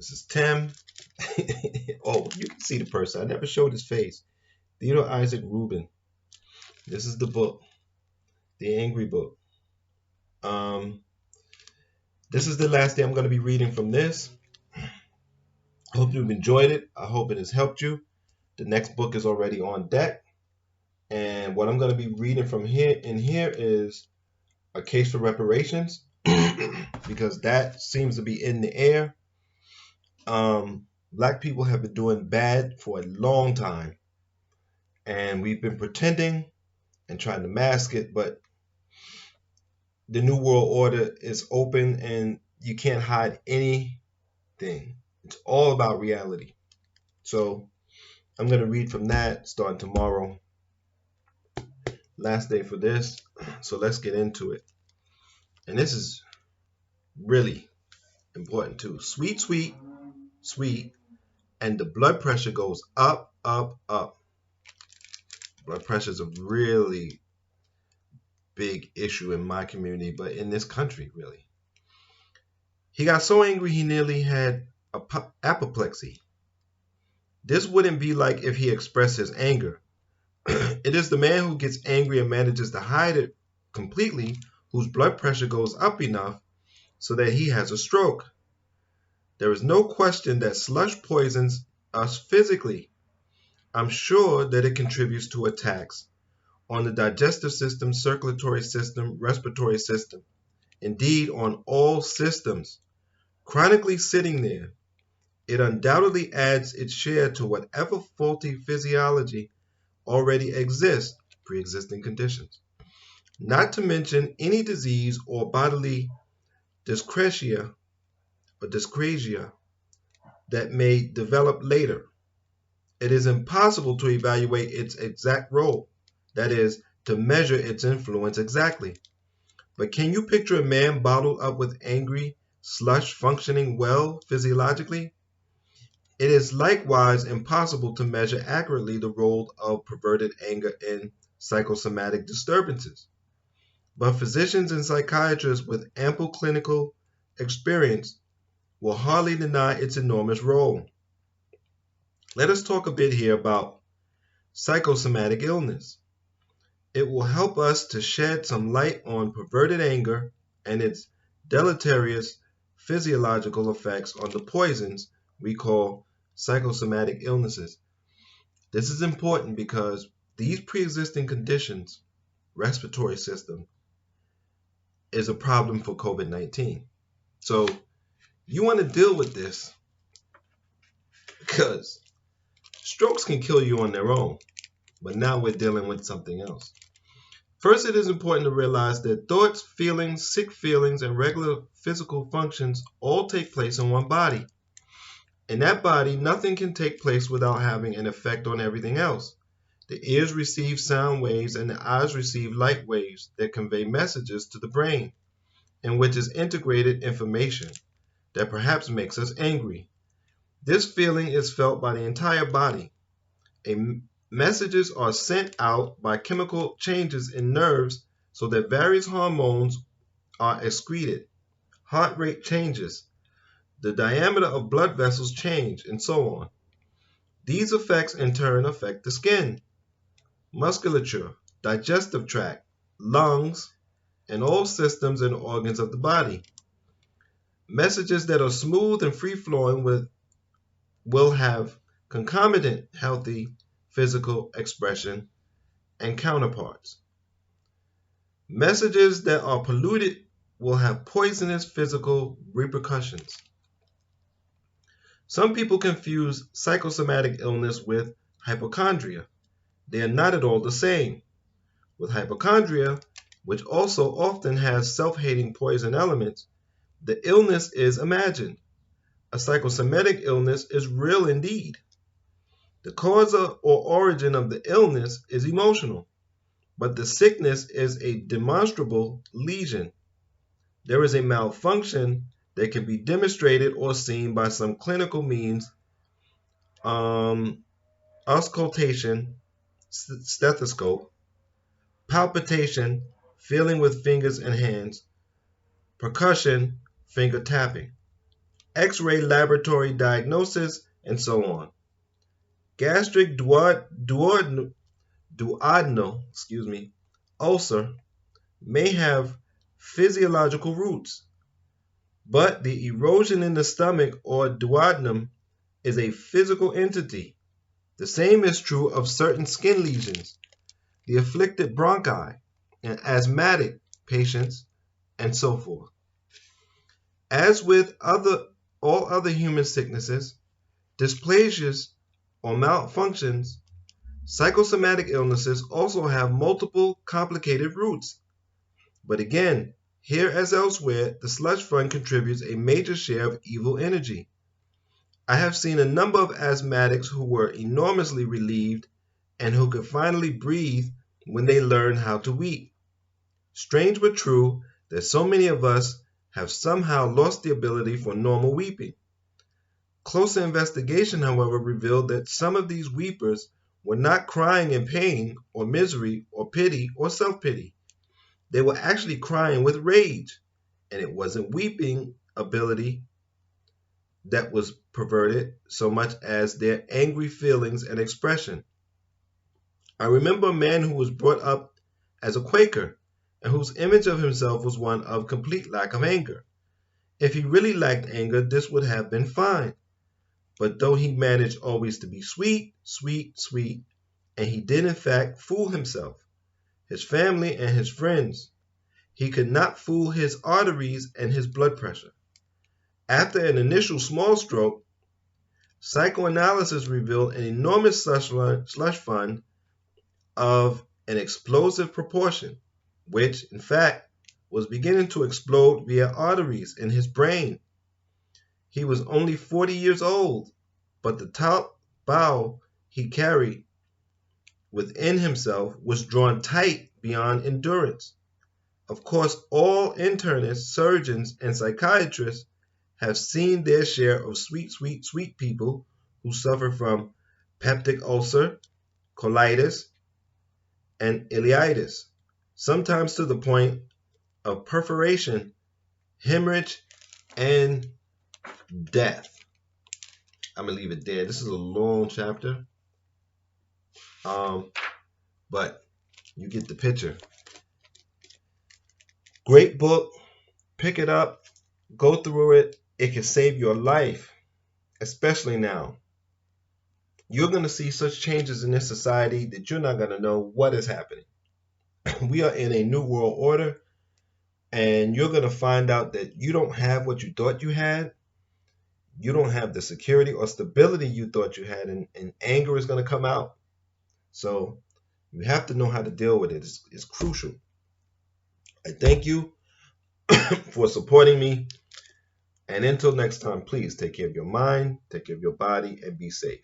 This is Tim. Oh, you can see the person. I never showed his face. Theodore Isaac Rubin. This is the book, The Angry Book. Um, this is the last day I'm going to be reading from this. I hope you've enjoyed it. I hope it has helped you. The next book is already on deck. And what I'm going to be reading from here is A Case for Reparations, because that seems to be in the air. Black people have been doing bad for a long time, and we've been pretending and trying to mask it, but the New World Order is open and you can't hide anything. It's all about reality. So I'm going to read from that starting tomorrow. Last day for this. So let's get into it. And this is really important too. Sweet, sweet, sweet. And the blood pressure goes up, up, up. Blood pressure is a really big issue in my community, but in this country, really. He got so angry he nearly had apoplexy. This wouldn't be like if he expressed his anger. It is the man who gets angry and manages to hide it completely whose blood pressure goes up enough so that he has a stroke. There is no question that slush poisons us physically. I'm sure that it contributes to attacks on the digestive system, circulatory system, respiratory system, indeed on all systems. Chronically sitting there, it undoubtedly adds its share to whatever faulty physiology already exists, pre-existing conditions. Not to mention any disease or bodily dyscrasia that may develop later. It is impossible to evaluate its exact role, that is, to measure its influence exactly. But can you picture a man bottled up with angry slush functioning well physiologically? It is likewise impossible to measure accurately the role of perverted anger in psychosomatic disturbances. But physicians and psychiatrists with ample clinical experience will hardly deny its enormous role. Let us talk a bit here about psychosomatic illness. It will help us to shed some light on perverted anger and its deleterious physiological effects on the poisons we call psychosomatic illnesses. This is important because these pre-existing conditions, respiratory system, is a problem for COVID-19. So you want to deal with this because strokes can kill you on their own, but now we're dealing with something else. First, it is important to realize that thoughts, feelings, sick feelings, and regular physical functions all take place in one body. In that body, nothing can take place without having an effect on everything else. The ears receive sound waves and the eyes receive light waves that convey messages to the brain, in which is integrated information that perhaps makes us angry. This feeling is felt by the entire body. Messages are sent out by chemical changes in nerves so that various hormones are excreted. Heart rate changes. The diameter of blood vessels change, and so on. These effects in turn affect the skin, musculature, digestive tract, lungs, and all systems and organs of the body. Messages that are smooth and free-flowing will have concomitant healthy physical expression and counterparts. Messages that are polluted will have poisonous physical repercussions. Some people confuse psychosomatic illness with hypochondria. They are not at all the same. With hypochondria, which also often has self-hating poison elements, the illness is imagined. A psychosomatic illness is real indeed. The cause or origin of the illness is emotional, but the sickness is a demonstrable lesion. There is a malfunction that can be demonstrated or seen by some clinical means, auscultation, stethoscope, palpitation, feeling with fingers and hands, percussion, finger tapping. X-ray laboratory diagnosis, and so on. Gastric duodenal ulcer may have physiological roots, but the erosion in the stomach or duodenum is a physical entity. The same is true of certain skin lesions, the afflicted bronchi, and asthmatic patients, and so forth. As with all other human sicknesses, dysplasias, or malfunctions, psychosomatic illnesses also have multiple complicated roots. But again, here as elsewhere, the slush fund contributes a major share of evil energy. I have seen a number of asthmatics who were enormously relieved and who could finally breathe when they learned how to weep. Strange but true that so many of us have somehow lost the ability for normal weeping. Closer investigation, however, revealed that some of these weepers were not crying in pain or misery or pity or self-pity. They were actually crying with rage, and it wasn't weeping ability that was perverted so much as their angry feelings and expression. I remember a man who was brought up as a Quaker and whose image of himself was one of complete lack of anger. If he really lacked anger, this would have been fine. But though he managed always to be sweet, sweet, sweet, and he did in fact fool himself, his family, and his friends, he could not fool his arteries and his blood pressure. After an initial small stroke, psychoanalysis revealed an enormous slush fund of an explosive proportion, which, in fact, was beginning to explode via arteries in his brain. He was only 40 years old, but the top bowel he carried within himself was drawn tight beyond endurance. Of course, all internists, surgeons, and psychiatrists have seen their share of sweet, sweet, sweet people who suffer from peptic ulcer, colitis, and ileitis, sometimes to the point of perforation, hemorrhage, and death. I'm going to leave it there. This is a long chapter, but you get the picture. Great book. Pick it up. Go through it. It can save your life, especially now. You're going to see such changes in this society that you're not going to know what is happening. We are in a new world order, and you're going to find out that you don't have what you thought you had. You don't have the security or stability you thought you had, and anger is going to come out. So you have to know how to deal with it. It's crucial. I thank you for supporting me. And until next time, please take care of your mind, take care of your body, and be safe.